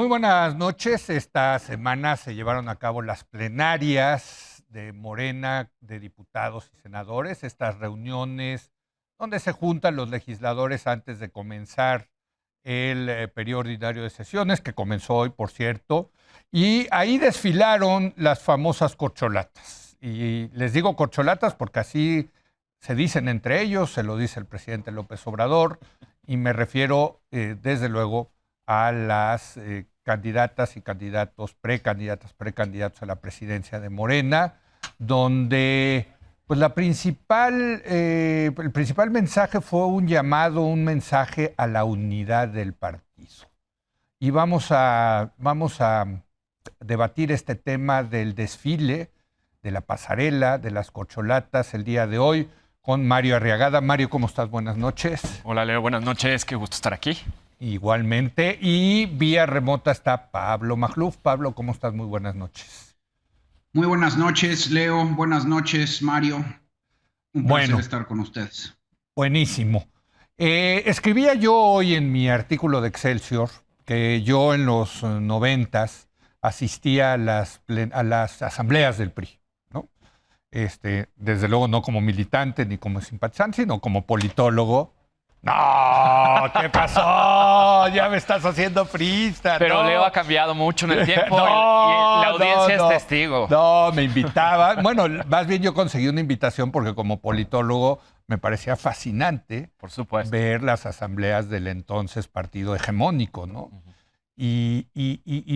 Muy buenas noches. Esta semana se llevaron a cabo las plenarias de Morena, de diputados y senadores, estas reuniones donde se juntan los legisladores antes de comenzar el periodo ordinario de sesiones, que comenzó hoy, por cierto, y ahí desfilaron las famosas corcholatas. Y les digo corcholatas porque así se dicen entre ellos, se lo dice el presidente López Obrador, y me refiero, desde luego, a las candidatas y candidatos, precandidatos a la presidencia de Morena, donde pues el principal mensaje fue un llamado, un mensaje a la unidad del partido. Y vamos a debatir este tema del desfile, de la pasarela, de las corcholatas el día de hoy con Mario Arriagada. Mario, ¿cómo estás? Buenas noches. Hola, Leo, buenas noches, qué gusto estar aquí. Igualmente. Y vía remota está Pablo Magluf. Pablo, ¿cómo estás? Muy buenas noches. Muy buenas noches, Leo. Buenas noches, Mario. Un placer estar con ustedes. Buenísimo. Escribía yo hoy en mi artículo de Excelsior que yo en los 90s asistía a las asambleas del PRI, ¿no? Desde luego no como militante ni como simpatizante, sino como politólogo. ¡No! ¿Qué pasó? Ya me estás haciendo priista. Pero no. Leo ha cambiado mucho en el tiempo y la audiencia es testigo. No, me invitaba. Bueno, más bien yo conseguí una invitación porque como politólogo me parecía fascinante, por supuesto, ver las asambleas del entonces partido hegemónico, ¿no? Y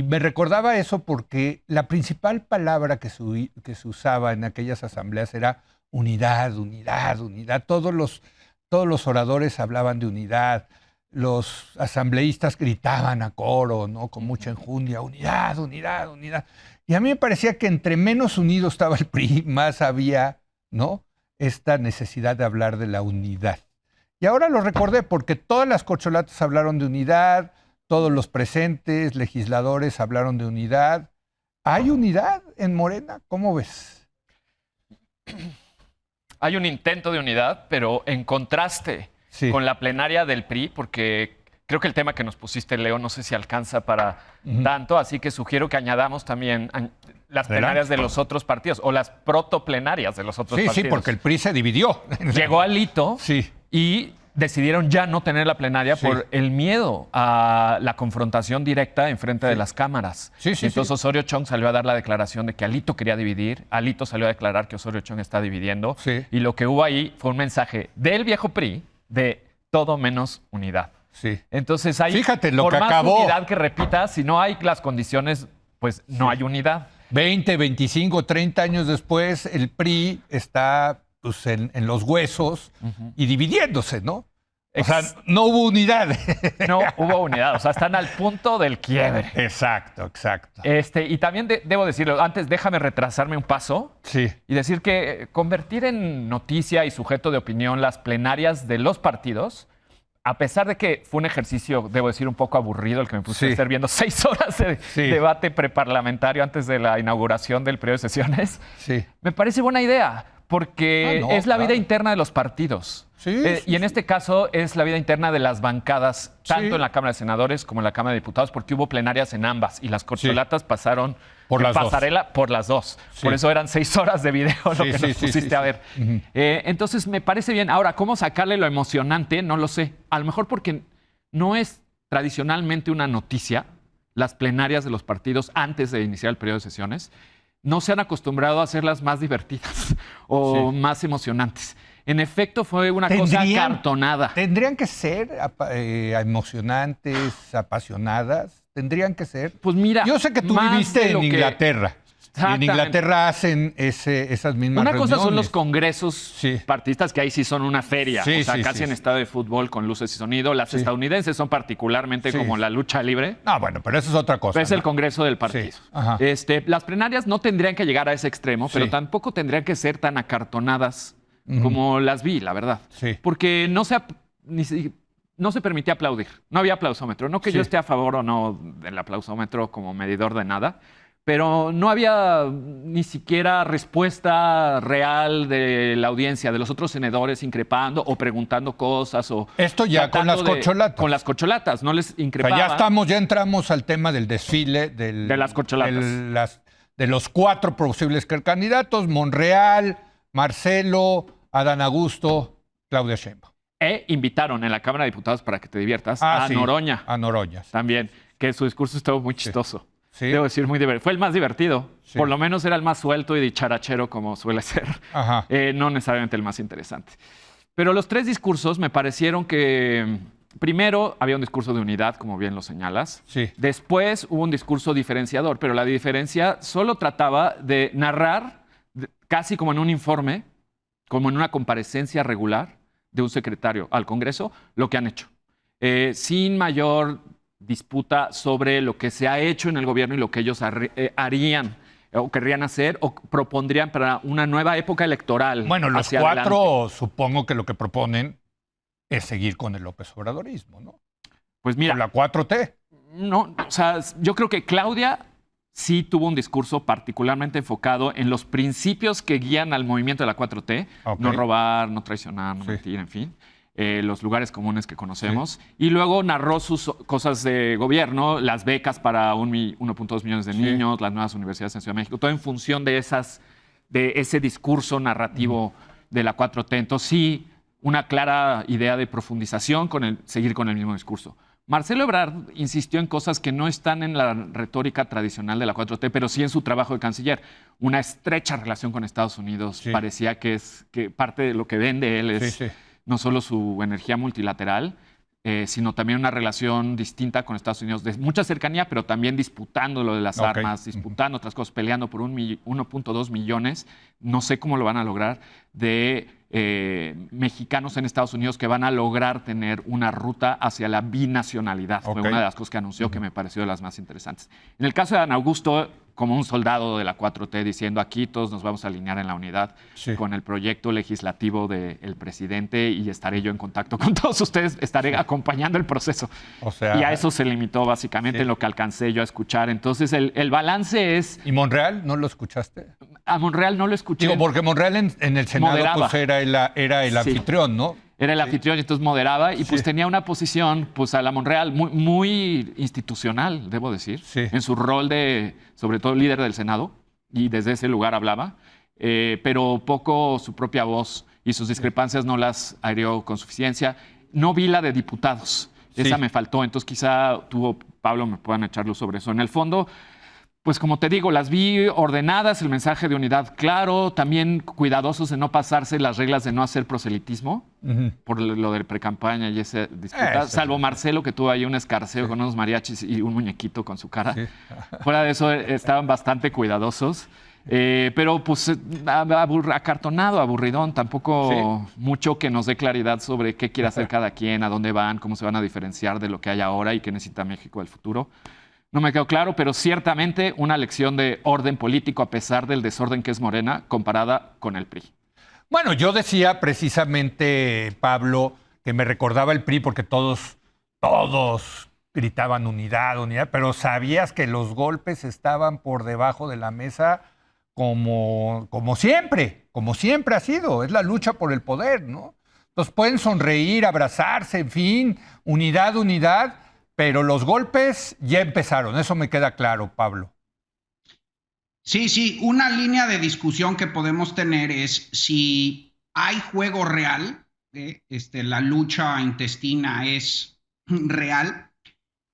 me recordaba eso porque la principal palabra que se usaba en aquellas asambleas era unidad, unidad, unidad. Todos los oradores hablaban de unidad, los asambleístas gritaban a coro, ¿no? Con mucha enjundia, unidad, unidad, unidad. Y a mí me parecía que entre menos unido estaba el PRI, más había, ¿no?, esta necesidad de hablar de la unidad. Y ahora lo recordé porque todas las corcholatas hablaron de unidad, todos los presentes, legisladores hablaron de unidad. ¿Hay unidad en Morena? ¿Cómo ves? Hay un intento de unidad, pero en contraste con la plenaria del PRI, porque creo que el tema que nos pusiste, Leo, no sé si alcanza para tanto, así que sugiero que añadamos también las plenarias de los otros partidos, o las protoplenarias de los otros partidos. Sí, porque el PRI se dividió. Llegó Alito y decidieron ya no tener la plenaria por el miedo a la confrontación directa en frente de las cámaras. Entonces Osorio Chong salió a dar la declaración de que Alito quería dividir, Alito salió a declarar que Osorio Chong está dividiendo, y lo que hubo ahí fue un mensaje del viejo PRI de todo menos unidad. Entonces hay, fíjate, lo por que más acabó, unidad que repita, si no hay las condiciones, pues no hay unidad. 20, 25, 30 años después, el PRI está pues, en los huesos y dividiéndose, ¿no? O sea, no hubo unidad. No hubo unidad, o sea, están al punto del quiebre. Exacto. Y también debo decirlo, antes déjame retrasarme un paso y decir que convertir en noticia y sujeto de opinión las plenarias de los partidos, a pesar de que fue un ejercicio, debo decir, un poco aburrido el que me puse a estar viendo 6 horas de debate preparlamentario antes de la inauguración del periodo de sesiones, me parece buena idea, porque es la vida interna de los partidos. Y en este caso es la vida interna de las bancadas, tanto en la Cámara de Senadores como en la Cámara de Diputados, porque hubo plenarias en ambas y las corcholatas pasaron por en pasarela por las dos. Por eso eran 6 horas de video lo que nos pusiste a ver. Entonces me parece bien. Ahora, ¿cómo sacarle lo emocionante? No lo sé. A lo mejor porque no es tradicionalmente una noticia las plenarias de los partidos antes de iniciar el periodo de sesiones. No se han acostumbrado a hacerlas más divertidas o más emocionantes. En efecto, fue una cosa acartonada. ¿Tendrían que ser emocionantes, apasionadas? ¿Tendrían que ser? Pues mira, yo sé que tú viviste en Inglaterra. Y en Inglaterra hacen esas mismas reuniones. Una cosa son los congresos partidistas, que ahí sí son una feria. O sea, casi en estadio de fútbol con luces y sonido. Las estadounidenses son particularmente como la lucha libre. No, bueno, pero eso es otra cosa. Pero es el congreso del partido. Las plenarias no tendrían que llegar a ese extremo, pero tampoco tendrían que ser tan acartonadas como las vi, la verdad. Porque no se permitía aplaudir. No había aplausómetro. No que yo esté a favor o no del aplausómetro como medidor de nada, pero no había ni siquiera respuesta real de la audiencia, de los otros senadores increpando o preguntando cosas. Esto ya con las corcholatas. Con las corcholatas, no les increpaba. O sea, ya entramos al tema del desfile de las corcholatas. De los 4 posibles candidatos: Monreal, Marcelo, Adán Augusto, Claudia Sheinbaum. Invitaron en la Cámara de Diputados, para que te diviertas, a Noroña. A Noroña. Sí. También, que su discurso estuvo muy chistoso. Sí. Debo decir, muy divertido. Fue el más divertido. Sí. Por lo menos era el más suelto y dicharachero, como suele ser. Ajá. No necesariamente el más interesante. Pero los 3 discursos me parecieron que, primero, había un discurso de unidad, como bien lo señalas. Sí. Después hubo un discurso diferenciador, pero la diferencia solo trataba de narrar, casi como en un informe, como en una comparecencia regular de un secretario al Congreso, lo que han hecho. Sin mayor disputa sobre lo que se ha hecho en el gobierno y lo que ellos harían o querrían hacer o propondrían para una nueva época electoral. Bueno, los 4 adelante. Supongo que lo que proponen es seguir con el López Obradorismo, ¿no? Pues mira. Con la 4T. No, o sea, yo creo que Claudia sí tuvo un discurso particularmente enfocado en los principios que guían al movimiento de la 4T. Okay. No robar, no traicionar, no mentir, en fin. Los lugares comunes que conocemos. Sí. Y luego narró sus cosas de gobierno, las becas para 1.2 millones de niños, las nuevas universidades en Ciudad de México, todo en función de ese discurso narrativo de la 4T. Entonces sí, una clara idea de profundización seguir con el mismo discurso. Marcelo Ebrard insistió en cosas que no están en la retórica tradicional de la 4T, pero sí en su trabajo de canciller. Una estrecha relación con Estados Unidos. Sí. Parecía que parte de lo que vende él es no solo su energía multilateral, sino también una relación distinta con Estados Unidos de mucha cercanía, pero también disputando lo de las armas, disputando otras cosas, peleando por 1.2 millones. No sé cómo lo van a lograr, de mexicanos en Estados Unidos que van a lograr tener una ruta hacia la binacionalidad. Fue una de las cosas que anunció que me pareció de las más interesantes. En el caso de Adán Augusto, como un soldado de la 4T, diciendo aquí todos nos vamos a alinear en la unidad con el proyecto legislativo del presidente y estaré yo en contacto con todos ustedes, estaré acompañando el proceso. O sea, y a eso se limitó básicamente en lo que alcancé yo a escuchar. Entonces el balance es... ¿Y Monreal no lo escuchaste? A Monreal no lo escuché. Digo, porque Monreal en el Senado pues, era el anfitrión, ¿no? Era el anfitrión y entonces moderaba y pues tenía una posición pues a la Monreal muy institucional, debo decir, en su rol de, sobre todo, líder del Senado, y desde ese lugar hablaba, pero poco su propia voz y sus discrepancias no las aireó con suficiencia. No vi la de diputados, esa me faltó, entonces quizá tú o Pablo me puedan echar luz sobre eso. En el fondo, pues como te digo, las vi ordenadas, el mensaje de unidad claro, también cuidadosos de no pasarse las reglas de no hacer proselitismo, por lo del precampaña y esa disputa, salvo Marcelo, que tuvo ahí un escarceo con unos mariachis y un muñequito con su cara. Fuera de eso, estaban bastante cuidadosos, pero pues acartonado, aburridón, tampoco mucho que nos dé claridad sobre qué quiere hacer cada quien, a dónde van, cómo se van a diferenciar de lo que hay ahora y qué necesita México del futuro. No me quedó claro, pero ciertamente una lección de orden político a pesar del desorden que es Morena comparada con el PRI. Bueno, yo decía precisamente, Pablo, que me recordaba el PRI porque todos gritaban unidad, pero sabías que los golpes estaban por debajo de la mesa como siempre ha sido. Es la lucha por el poder, ¿no? Entonces pueden sonreír, abrazarse, en fin, unidad, pero los golpes ya empezaron, eso me queda claro, Pablo. Sí, una línea de discusión que podemos tener es si hay juego real, la lucha intestina es real,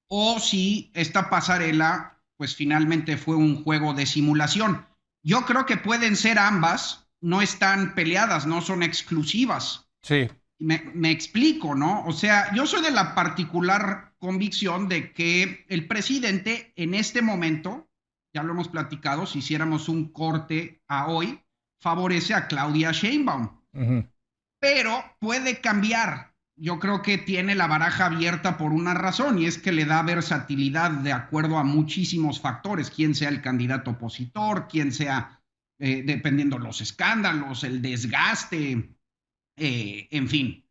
o si esta pasarela pues finalmente fue un juego de simulación. Yo creo que pueden ser ambas, no están peleadas, no son exclusivas. Sí. Me explico, ¿no? O sea, yo soy de la particular convicción de que el presidente en este momento, ya lo hemos platicado, si hiciéramos un corte a hoy, favorece a Claudia Sheinbaum. Pero puede cambiar. Yo creo que tiene la baraja abierta por una razón, y es que le da versatilidad de acuerdo a muchísimos factores, quién sea el candidato opositor, quién sea, dependiendo los escándalos, el desgaste, en fin.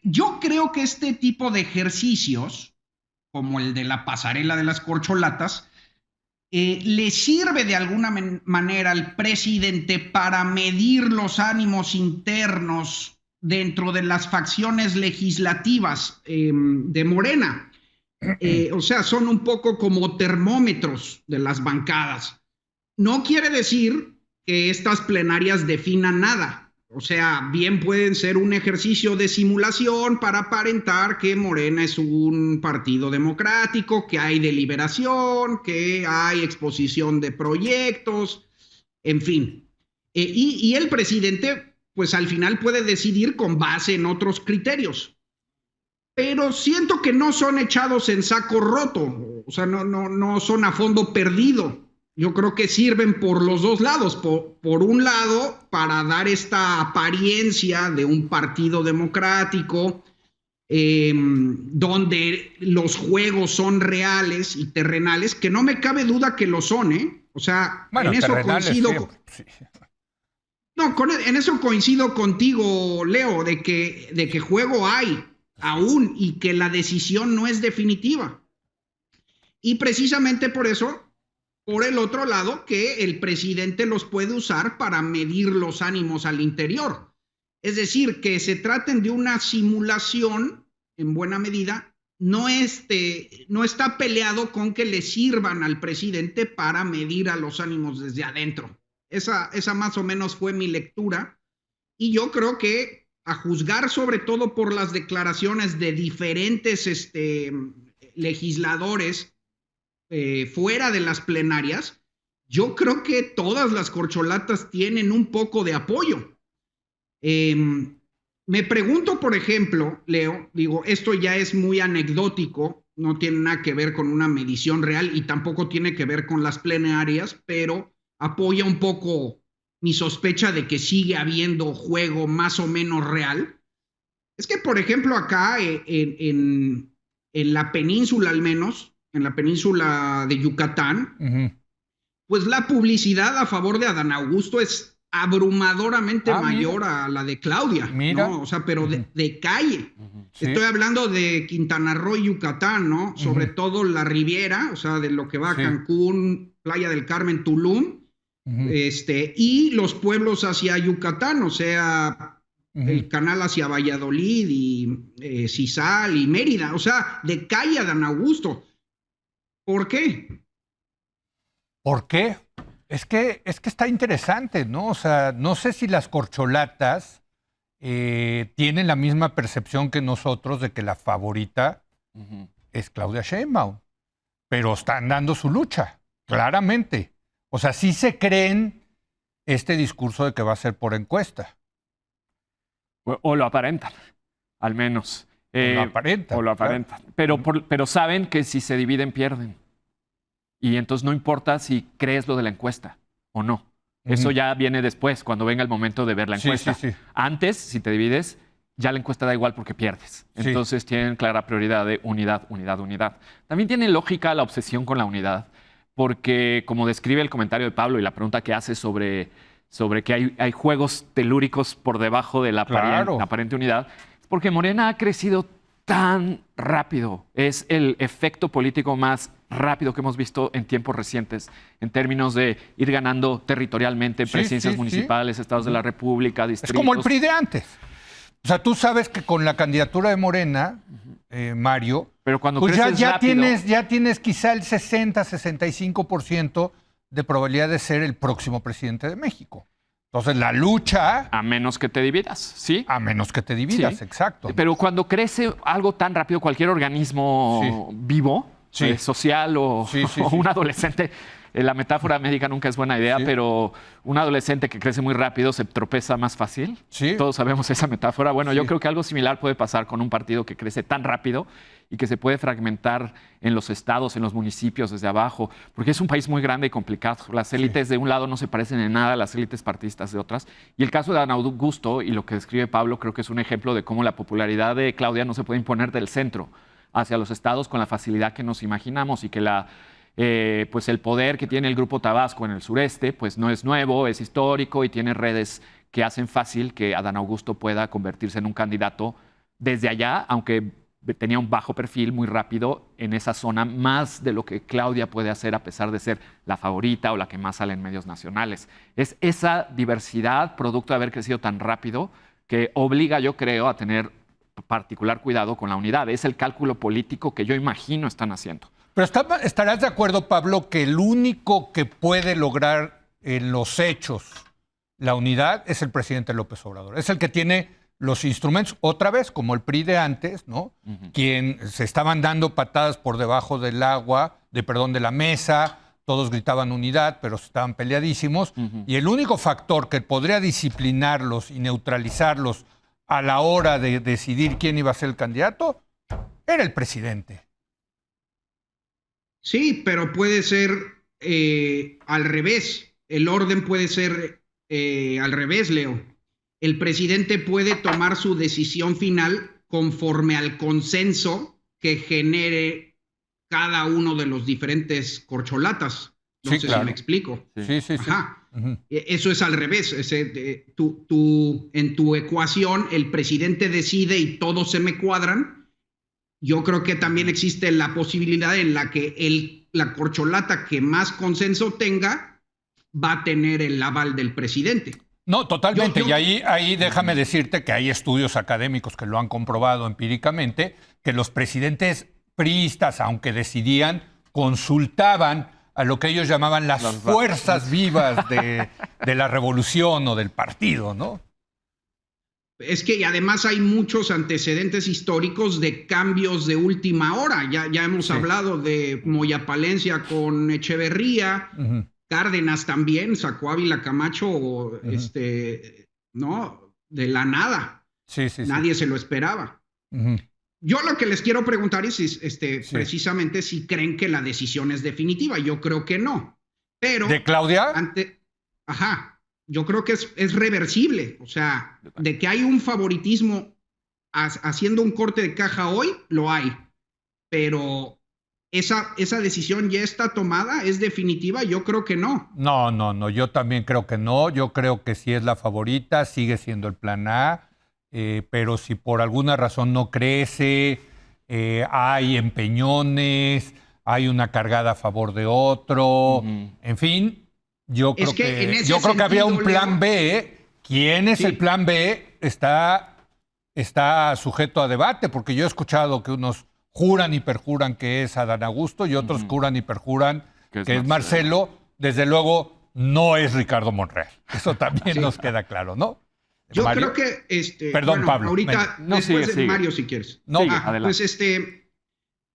Yo creo que este tipo de ejercicios, como el de la pasarela de las corcholatas, ¿Le sirve de alguna manera al presidente para medir los ánimos internos dentro de las facciones legislativas de Morena? O sea, son un poco como termómetros de las bancadas. No quiere decir que estas plenarias definan nada. O sea, bien pueden ser un ejercicio de simulación para aparentar que Morena es un partido democrático, que hay deliberación, que hay exposición de proyectos, en fin. Y el presidente, pues al final puede decidir con base en otros criterios. Pero siento que no son echados en saco roto, o sea, no son a fondo perdido. Yo creo que sirven por los dos lados. Por un lado, para dar esta apariencia de un partido democrático, donde los juegos son reales y terrenales, que no me cabe duda que lo son, ¿eh? O sea, bueno, en eso coincido. Sí. No, en eso coincido contigo, Leo, de que juego hay aún y que la decisión no es definitiva. Y precisamente por eso, por el otro lado, que el presidente los puede usar para medir los ánimos al interior. Es decir, que se traten de una simulación, en buena medida, no está peleado con que le sirvan al presidente para medir a los ánimos desde adentro. Esa más o menos fue mi lectura. Y yo creo que, a juzgar sobre todo por las declaraciones de diferentes legisladores, fuera de las plenarias, yo creo que todas las corcholatas tienen un poco de apoyo. Me pregunto, por ejemplo, Leo, digo, esto ya es muy anecdótico, no tiene nada que ver con una medición real y tampoco tiene que ver con las plenarias, pero apoya un poco mi sospecha de que sigue habiendo juego más o menos real. Es que, por ejemplo, acá en la península al menos, en la península de Yucatán, pues la publicidad a favor de Adán Augusto es abrumadoramente mayor a la de Claudia, ¿no? O sea, pero de calle. Sí. Estoy hablando de Quintana Roo y Yucatán, ¿no? Sobre todo la Riviera, o sea, de lo que va a Cancún, Playa del Carmen, Tulum, y los pueblos hacia Yucatán, o sea, el canal hacia Valladolid y Cizal y Mérida, o sea, de calle Adán Augusto. ¿Por qué? ¿Por qué? Es que está interesante, ¿no? O sea, no sé si las corcholatas tienen la misma percepción que nosotros de que la favorita es Claudia Sheinbaum, pero están dando su lucha, claramente. O sea, sí se creen este discurso de que va a ser por encuesta. O lo aparentan, al menos. Lo aparentan. O lo aparentan. Claro. Pero saben que si se dividen, pierden. Y entonces no importa si crees lo de la encuesta o no. Eso ya viene después, cuando venga el momento de ver la encuesta. Sí. Antes, si te divides, ya la encuesta da igual porque pierdes. Entonces tienen clara prioridad de unidad, unidad, unidad. También tiene lógica la obsesión con la unidad, porque como describe el comentario de Pablo y la pregunta que hace sobre que hay juegos telúricos por debajo de la aparente unidad, es porque Morena ha crecido tan rápido. Es el efecto político más rápido que hemos visto en tiempos recientes, en términos de ir ganando territorialmente presidencias municipales, estados de la República, distritos. Es como el PRI de antes. O sea, tú sabes que con la candidatura de Morena, Mario, pero cuando pues creces rápido, ya tienes quizá el 60-65% de probabilidad de ser el próximo presidente de México. Entonces, la lucha... A menos que te dividas, ¿sí? A menos que te dividas, exacto. Pero cuando crece algo tan rápido, cualquier organismo vivo, social o un adolescente, la metáfora médica nunca es buena idea, pero un adolescente que crece muy rápido se tropeza más fácil. Todos sabemos esa metáfora. Bueno, yo creo que algo similar puede pasar con un partido que crece tan rápido y que se puede fragmentar en los estados, en los municipios, desde abajo, porque es un país muy grande y complicado. Las élites de un lado no se parecen en nada a las élites partidistas de otras. Y el caso de Adán Augusto y lo que describe Pablo creo que es un ejemplo de cómo la popularidad de Claudia no se puede imponer del centro hacia los estados con la facilidad que nos imaginamos y que pues el poder que tiene el Grupo Tabasco en el sureste pues no es nuevo, es histórico y tiene redes que hacen fácil que Adán Augusto pueda convertirse en un candidato desde allá, aunque tenía un bajo perfil muy rápido en esa zona, más de lo que Claudia puede hacer a pesar de ser la favorita o la que más sale en medios nacionales. Es esa diversidad, producto de haber crecido tan rápido, que obliga, yo creo, a tener particular cuidado con la unidad. Es el cálculo político que yo imagino están haciendo. Pero estarás de acuerdo, Pablo, que el único que puede lograr en los hechos la unidad es el presidente López Obrador. Es el que tiene los instrumentos, otra vez, como el PRI de antes, ¿no? Quien se estaban dando patadas por debajo del agua, de la mesa, todos gritaban unidad, pero estaban peleadísimos. Y el único factor que podría disciplinarlos y neutralizarlos a la hora de decidir quién iba a ser el candidato era el presidente. Sí, pero puede ser al revés. El orden puede ser al revés, Leo. El presidente puede tomar su decisión final conforme al consenso que genere cada uno de los diferentes corcholatas. No sé si me explico. Sí. Ajá. Eso es al revés. En tu ecuación, el presidente decide y todos se me cuadran. Yo creo que también existe la posibilidad en la que la corcholata que más consenso tenga va a tener el aval del presidente. No, totalmente. Y ahí déjame decirte que hay estudios académicos que lo han comprobado empíricamente, que los presidentes priistas, aunque decidían, consultaban a lo que ellos llamaban las fuerzas vivas de la revolución o del partido, ¿no? Es que además hay muchos antecedentes históricos de cambios de última hora. Ya hemos hablado de Moya Palencia con Echeverría. Cárdenas también sacó a Ávila Camacho, ¿no? De la nada. Nadie se lo esperaba. Yo lo que les quiero preguntar es precisamente si creen que la decisión es definitiva. Yo creo que no. Pero ¿de Claudia? Yo creo que es reversible. O sea, de que hay un favoritismo haciendo un corte de caja hoy, lo hay. Pero ¿esa decisión ya está tomada? ¿Es definitiva? Yo creo que no. No. Yo también creo que no. Yo creo que sí es la favorita, sigue siendo el plan A. Pero si por alguna razón no crece, hay empeñones, hay una cargada a favor de otro, en fin, yo creo que había un plan B. ¿Quién es el plan B? Está sujeto a debate, porque yo he escuchado que unos juran y perjuran que es Adán Augusto y otros juran y perjuran que es Marcelo. Desde luego, no es Ricardo Monreal. Eso también nos queda claro, ¿no? Yo Mario. creo que, Perdón, Pablo. Ahorita, después de Mario, si quieres. No, pues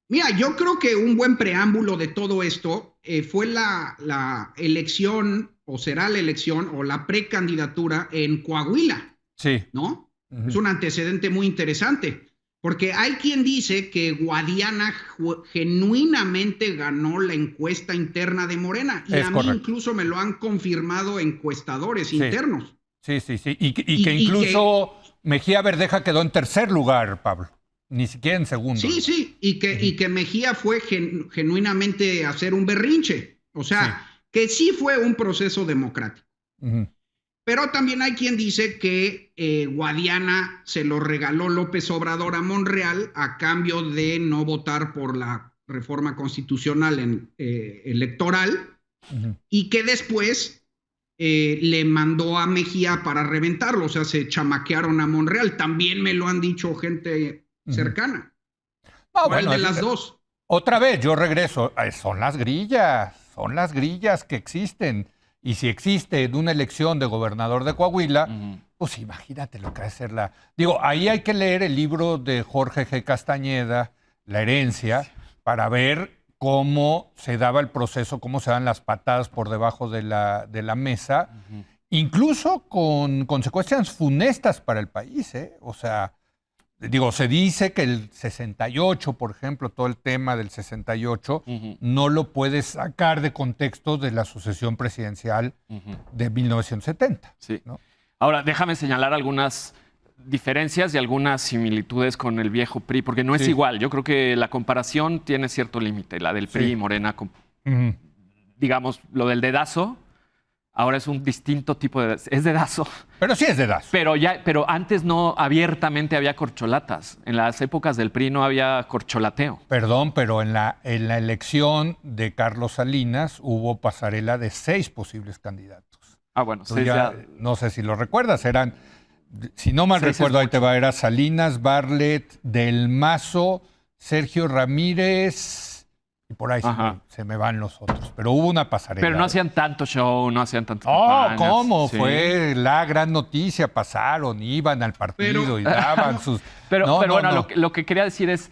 mira, yo creo que un buen preámbulo de todo esto fue la elección, o será la elección, o la precandidatura en Coahuila. Sí. ¿No? Es un antecedente muy interesante, porque hay quien dice que Guadiana genuinamente ganó la encuesta interna de Morena, y a mí incluso me lo han confirmado encuestadores internos. Sí. Y que incluso Mejía Verdeja quedó en tercer lugar, Pablo. Ni siquiera en segundo. Sí. Y que Mejía fue genuinamente a hacer un berrinche. O sea, que sí fue un proceso democrático. Pero también hay quien dice que Guadiana se lo regaló López Obrador a Monreal a cambio de no votar por la reforma constitucional electoral, y que después le mandó a Mejía para reventarlo. O sea, se chamaquearon a Monreal. También me lo han dicho gente cercana. ¿Cuál de las dos? Otra vez, yo regreso. Son las grillas que existen. Y si existe en una elección de gobernador de Coahuila, pues imagínate lo que va a ser la... Digo, ahí hay que leer el libro de Jorge G. Castañeda, La herencia, para ver cómo se daba el proceso, cómo se dan las patadas por debajo de la mesa, incluso con consecuencias funestas para el país, ¿eh? O sea, digo, se dice que el 68, por ejemplo, todo el tema del 68, no lo puedes sacar de contexto de la sucesión presidencial de 1970. Sí. ¿No? Ahora, déjame señalar algunas diferencias y algunas similitudes con el viejo PRI, porque no es igual. Yo creo que la comparación tiene cierto límite, la del PRI y Morena. Digamos, lo del dedazo Ahora es un distinto tipo de... Es dedazo. Pero sí es dedazo. Pero antes no abiertamente había corcholatas. En las épocas del PRI no había corcholateo. Perdón, pero en la elección de Carlos Salinas hubo pasarela de 6 posibles candidatos. Ah, bueno. No sé si lo recuerdas, eran, si no mal recuerdo, ahí te va, era Salinas, Bartlett, Del Mazo, Sergio Ramírez... Y por ahí se me van los otros. Pero hubo una pasarela. Pero no hacían tanto show, no hacían tanto. ¿Cómo? Sí. Fue la gran noticia. Pasaron, iban al partido y daban sus... Lo que quería decir es...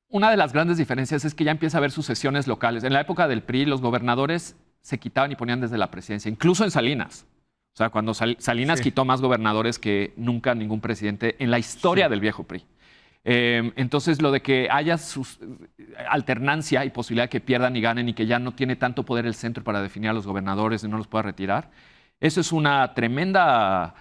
una de las grandes diferencias es que ya empieza a haber sucesiones locales. En la época del PRI, los gobernadores se quitaban y ponían desde la presidencia, incluso en Salinas. O sea, cuando Salinas quitó más gobernadores que nunca ningún presidente en la historia del viejo PRI. Entonces, lo de que haya alternancia y posibilidad de que pierdan y ganen y que ya no tiene tanto poder el centro para definir a los gobernadores y no los pueda retirar, eso es una tremenda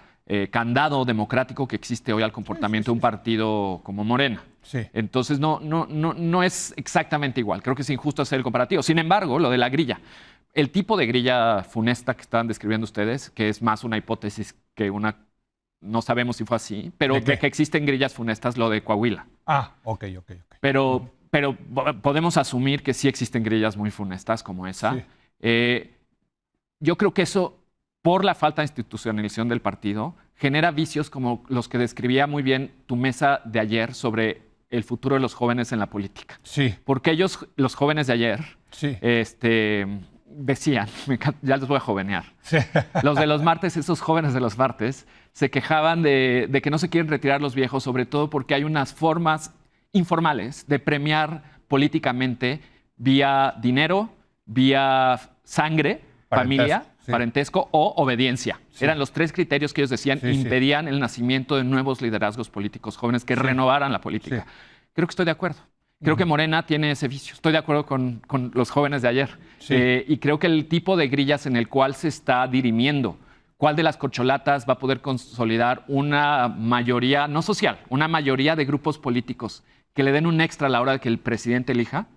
candado democrático que existe hoy al comportamiento de un partido como Morena. Sí. Entonces, no es exactamente igual. Creo que es injusto hacer el comparativo. Sin embargo, lo de la grilla, el tipo de grilla funesta que estaban describiendo ustedes, que es más una hipótesis que una... No sabemos si fue así, pero de que existen grillas funestas, lo de Coahuila. Ok. Pero podemos asumir que sí existen grillas muy funestas como esa. Sí. Yo creo que eso, por la falta de institucionalización del partido, genera vicios como los que describía muy bien tu mesa de ayer sobre el futuro de los jóvenes en la política. Sí. Porque ellos, los jóvenes de ayer, decían, ya los voy a jovenear, los de los martes, esos jóvenes de los martes, se quejaban de que no se quieren retirar los viejos, sobre todo porque hay unas formas informales de premiar políticamente vía dinero, vía sangre, familia, parentesco o obediencia. Eran los 3 criterios que ellos decían impedían el nacimiento de nuevos liderazgos políticos jóvenes que renovaran la política. Creo que estoy de acuerdo. Creo que Morena tiene ese vicio. Estoy de acuerdo con los jóvenes de ayer. Y creo que el tipo de grillas en el cual se está dirimiendo, cuál de las corcholatas va a poder consolidar una mayoría, no social, una mayoría de grupos políticos que le den un extra a la hora de que el presidente elija,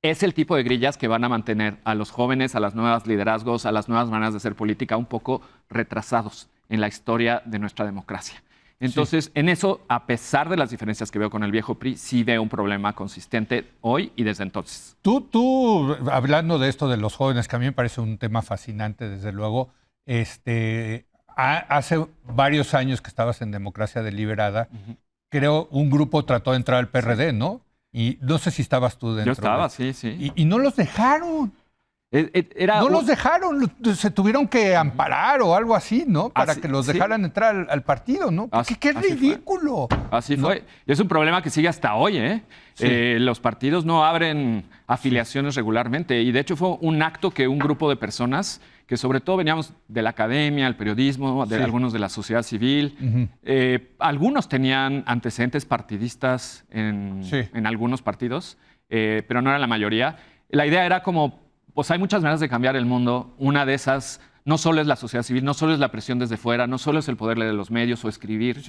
es el tipo de grillas que van a mantener a los jóvenes, a las nuevas liderazgos, a las nuevas maneras de hacer política un poco retrasados en la historia de nuestra democracia. Entonces, en eso, a pesar de las diferencias que veo con el viejo PRI, sí veo un problema consistente hoy y desde entonces. Tú hablando de esto de los jóvenes, que a mí me parece un tema fascinante, desde luego, hace varios años que estabas en Democracia Deliberada, creo un grupo trató de entrar al PRD, ¿no? Y no sé si estabas tú dentro. Yo estaba, sí. Y no los dejaron. Los dejaron, se tuvieron que amparar o algo así, ¿no? Para que los dejaran entrar al partido, ¿no? ¡Qué ridículo! Así fue. Y es un problema que sigue hasta hoy, ¿eh? Los partidos no abren afiliaciones regularmente. Y de hecho fue un acto que un grupo de personas, que sobre todo veníamos de la academia, el periodismo, de algunos de la sociedad civil, algunos tenían antecedentes partidistas en algunos partidos, pero no era la mayoría. La idea era como... Pues hay muchas maneras de cambiar el mundo. Una de esas no solo es la sociedad civil, no solo es la presión desde fuera, no solo es el poder de los medios o escribir.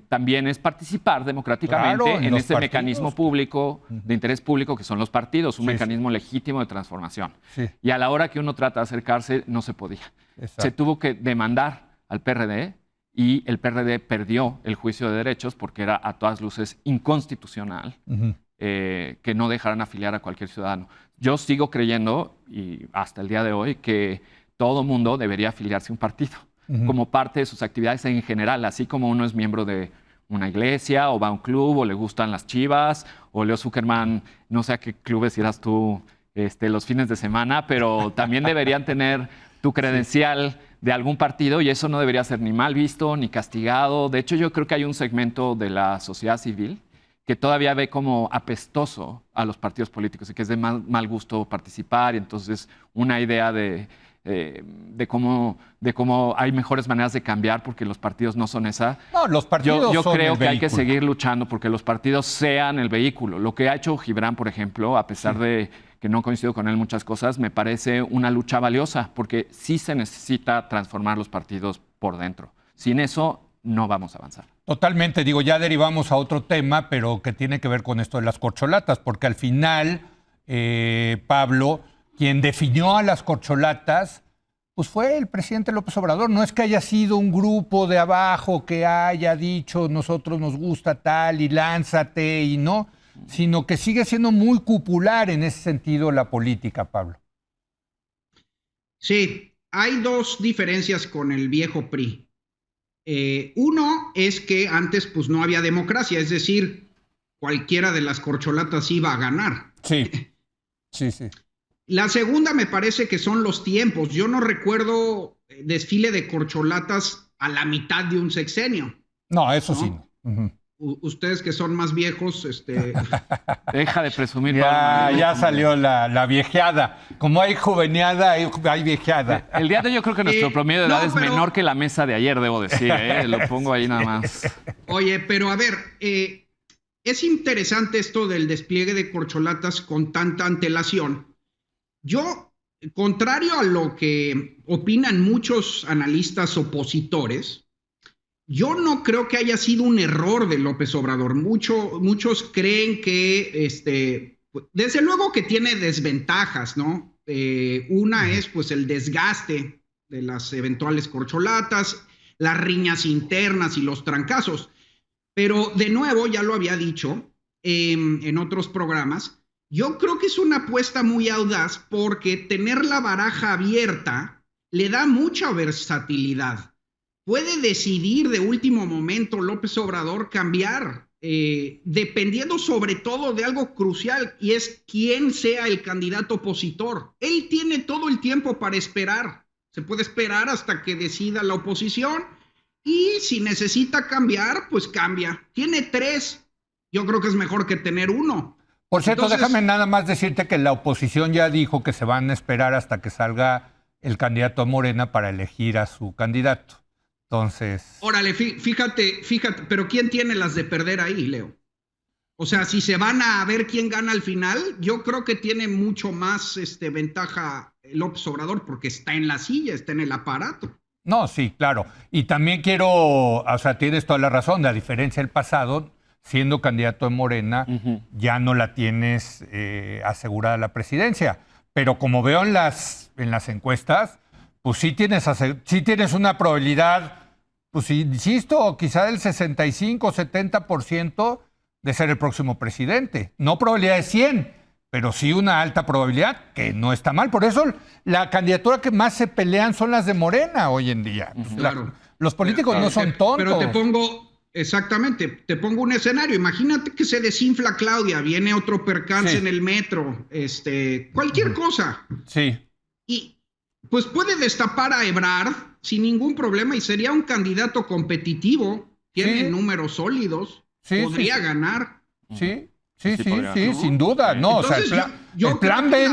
También es participar democráticamente en este mecanismo público, de interés público, que son los partidos, un mecanismo legítimo de transformación. Y a la hora que uno trata de acercarse, no se podía. Se tuvo que demandar al PRD y el PRD perdió el juicio de derechos porque era a todas luces inconstitucional. Que no dejaran afiliar a cualquier ciudadano. Yo sigo creyendo, y hasta el día de hoy, que todo mundo debería afiliarse a un partido como parte de sus actividades en general, así como uno es miembro de una iglesia o va a un club o le gustan las Chivas o Leo Zuckerman, no sé a qué clubes irás tú los fines de semana, pero también deberían tener tu credencial de algún partido y eso no debería ser ni mal visto ni castigado. De hecho, yo creo que hay un segmento de la sociedad civil que todavía ve como apestoso a los partidos políticos y que es de mal gusto participar, y entonces una idea de cómo hay mejores maneras de cambiar porque los partidos no son esa. No, los partidos yo son creo el que vehículo. Hay que seguir luchando porque los partidos sean el vehículo. Lo que ha hecho Gibran, por ejemplo, a pesar de que no coincido con él en muchas cosas, me parece una lucha valiosa porque sí se necesita transformar los partidos por dentro. Sin eso no vamos a avanzar. Totalmente, digo, ya derivamos a otro tema, pero que tiene que ver con esto de las corcholatas, porque al final, Pablo, quien definió a las corcholatas, pues fue el presidente López Obrador. No es que haya sido un grupo de abajo que haya dicho nosotros nos gusta tal y lánzate y no, sino que sigue siendo muy cupular en ese sentido la política, Pablo. Sí, hay dos diferencias con el viejo PRI. Uno es que antes pues no había democracia, es decir, cualquiera de las corcholatas iba a ganar. Sí, sí. La segunda me parece que son los tiempos. Yo no recuerdo desfile de corcholatas a la mitad de un sexenio. No, eso ¿no? Sí. Ustedes que son más viejos, Deja de presumir. Ya salió la viejeada. Como hay juveneada, hay viejeada. El día de hoy yo creo que nuestro promedio de edad es menor que la mesa de ayer, debo decir. Lo pongo ahí nada más. Oye, pero a ver, es interesante esto del despliegue de corcholatas con tanta antelación. Yo, contrario a lo que opinan muchos analistas opositores, yo no creo que haya sido un error de López Obrador. Muchos creen que, desde luego que tiene desventajas, ¿no? Una es pues el desgaste de las eventuales corcholatas, las riñas internas y los trancazos. Pero de nuevo, ya lo había dicho en otros programas, yo creo que es una apuesta muy audaz porque tener la baraja abierta le da mucha versatilidad. Puede decidir de último momento López Obrador cambiar, dependiendo sobre todo de algo crucial, y es quién sea el candidato opositor. Él tiene todo el tiempo para esperar. Se puede esperar hasta que decida la oposición y si necesita cambiar, pues cambia. Tiene 3. Yo creo que es mejor que tener 1. Por cierto, déjame nada más decirte que la oposición ya dijo que se van a esperar hasta que salga el candidato a Morena para elegir a su candidato. Entonces... Órale, fíjate, pero ¿quién tiene las de perder ahí, Leo? O sea, si se van a ver quién gana al final, yo creo que tiene mucho más ventaja López Obrador porque está en la silla, está en el aparato. No, sí, claro. Y también o sea, tienes toda la razón, a diferencia del pasado, siendo candidato de Morena, ya no la tienes asegurada la presidencia. Pero como veo en las encuestas, pues sí tienes una probabilidad, pues insisto, quizá del 65 70% de ser el próximo presidente. No probabilidad de 100, pero sí una alta probabilidad, que no está mal. Por eso la candidatura que más se pelean son las de Morena hoy en día. Claro. Los políticos no son tontos. Pero te pongo un escenario. Imagínate que se desinfla Claudia, viene otro percance en el metro, cualquier cosa. Sí. Y pues puede destapar a Ebrard sin ningún problema y sería un candidato competitivo. Tiene números sólidos. Podría ganar. Sí, sin duda. No, entonces, o sea, el plan B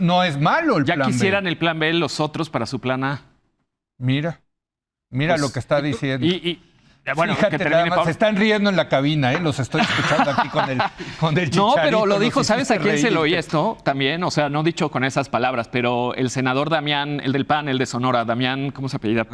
no es malo. Ya quisieran el plan B los otros para su plan A. Mira pues, lo que está diciendo. Bueno, fíjate, se están riendo en la cabina, los estoy escuchando aquí con el Chicharito. No, pero lo dijo, ¿sabes a quién se lo oí esto también? O sea, no dicho con esas palabras, pero el senador Damián, el del PAN, el de Sonora, Damián, ¿cómo se apellida?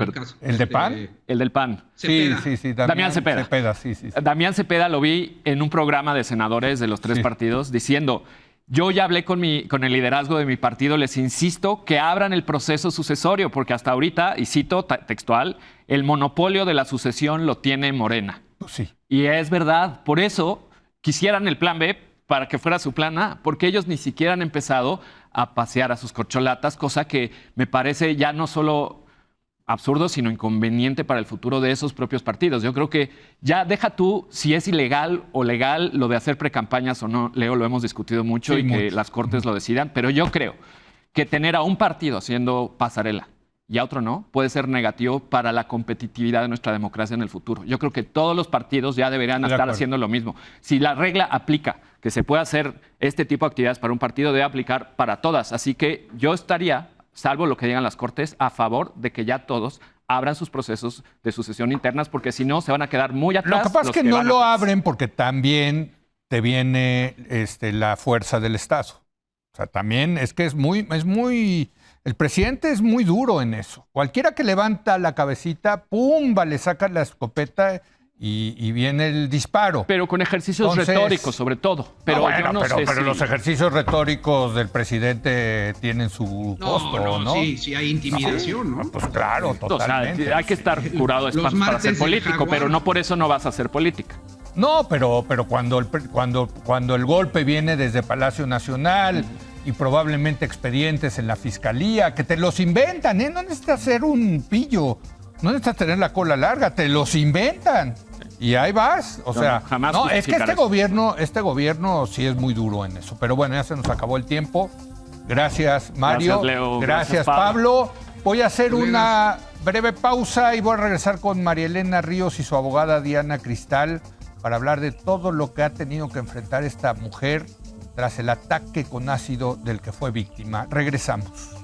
¿El de PAN? El del PAN. Sí, Damián Cepeda. Sí. Damián Cepeda lo vi en un programa de senadores de los 3 partidos diciendo... Yo ya hablé con el liderazgo de mi partido, les insisto que abran el proceso sucesorio, porque hasta ahorita, y cito textual, el monopolio de la sucesión lo tiene Morena. Sí. Y es verdad, por eso quisieran el plan B para que fuera su plan A, porque ellos ni siquiera han empezado a pasear a sus corcholatas, cosa que me parece ya no solo absurdo, sino inconveniente para el futuro de esos propios partidos. Yo creo que ya deja tú si es ilegal o legal lo de hacer precampañas o no, Leo, lo hemos discutido mucho que las Cortes lo decidan, pero yo creo que tener a un partido haciendo pasarela y a otro no, puede ser negativo para la competitividad de nuestra democracia en el futuro. Yo creo que todos los partidos ya deberían estar haciendo lo mismo. Si la regla aplica que se puede hacer este tipo de actividades para un partido, debe aplicar para todas. Así que yo estaría, salvo lo que digan las Cortes, a favor de que ya todos abran sus procesos de sucesión internas, porque si no, se van a quedar muy atrás. Lo que pasa es que no lo abren porque también te viene la fuerza del Estado. O sea, también es que es muy... El presidente es muy duro en eso. Cualquiera que levanta la cabecita, ¡pumba!, le saca la escopeta y viene el disparo. Pero con ejercicios retóricos, sobre todo. Pero, pero los ejercicios retóricos del presidente tienen su costo, ¿no? Sí, hay intimidación, ¿no? Pues claro, totalmente. O sea, hay que estar curado de espantos para ser político, pero no por eso no vas a hacer política. No, pero cuando el golpe viene desde Palacio Nacional y probablemente expedientes en la Fiscalía, que te los inventan, ¿eh? No necesitas ser un pillo, no necesitas tener la cola larga, te los inventan. Y ahí vas, o sea, jamás no, es que este gobierno sí es muy duro en eso. Pero bueno, ya se nos acabó el tiempo. Gracias, Mario. Gracias, Leo. Gracias, Pablo. Voy a hacer una breve pausa y voy a regresar con María Elena Ríos y su abogada Diana Cristal para hablar de todo lo que ha tenido que enfrentar esta mujer tras el ataque con ácido del que fue víctima. Regresamos.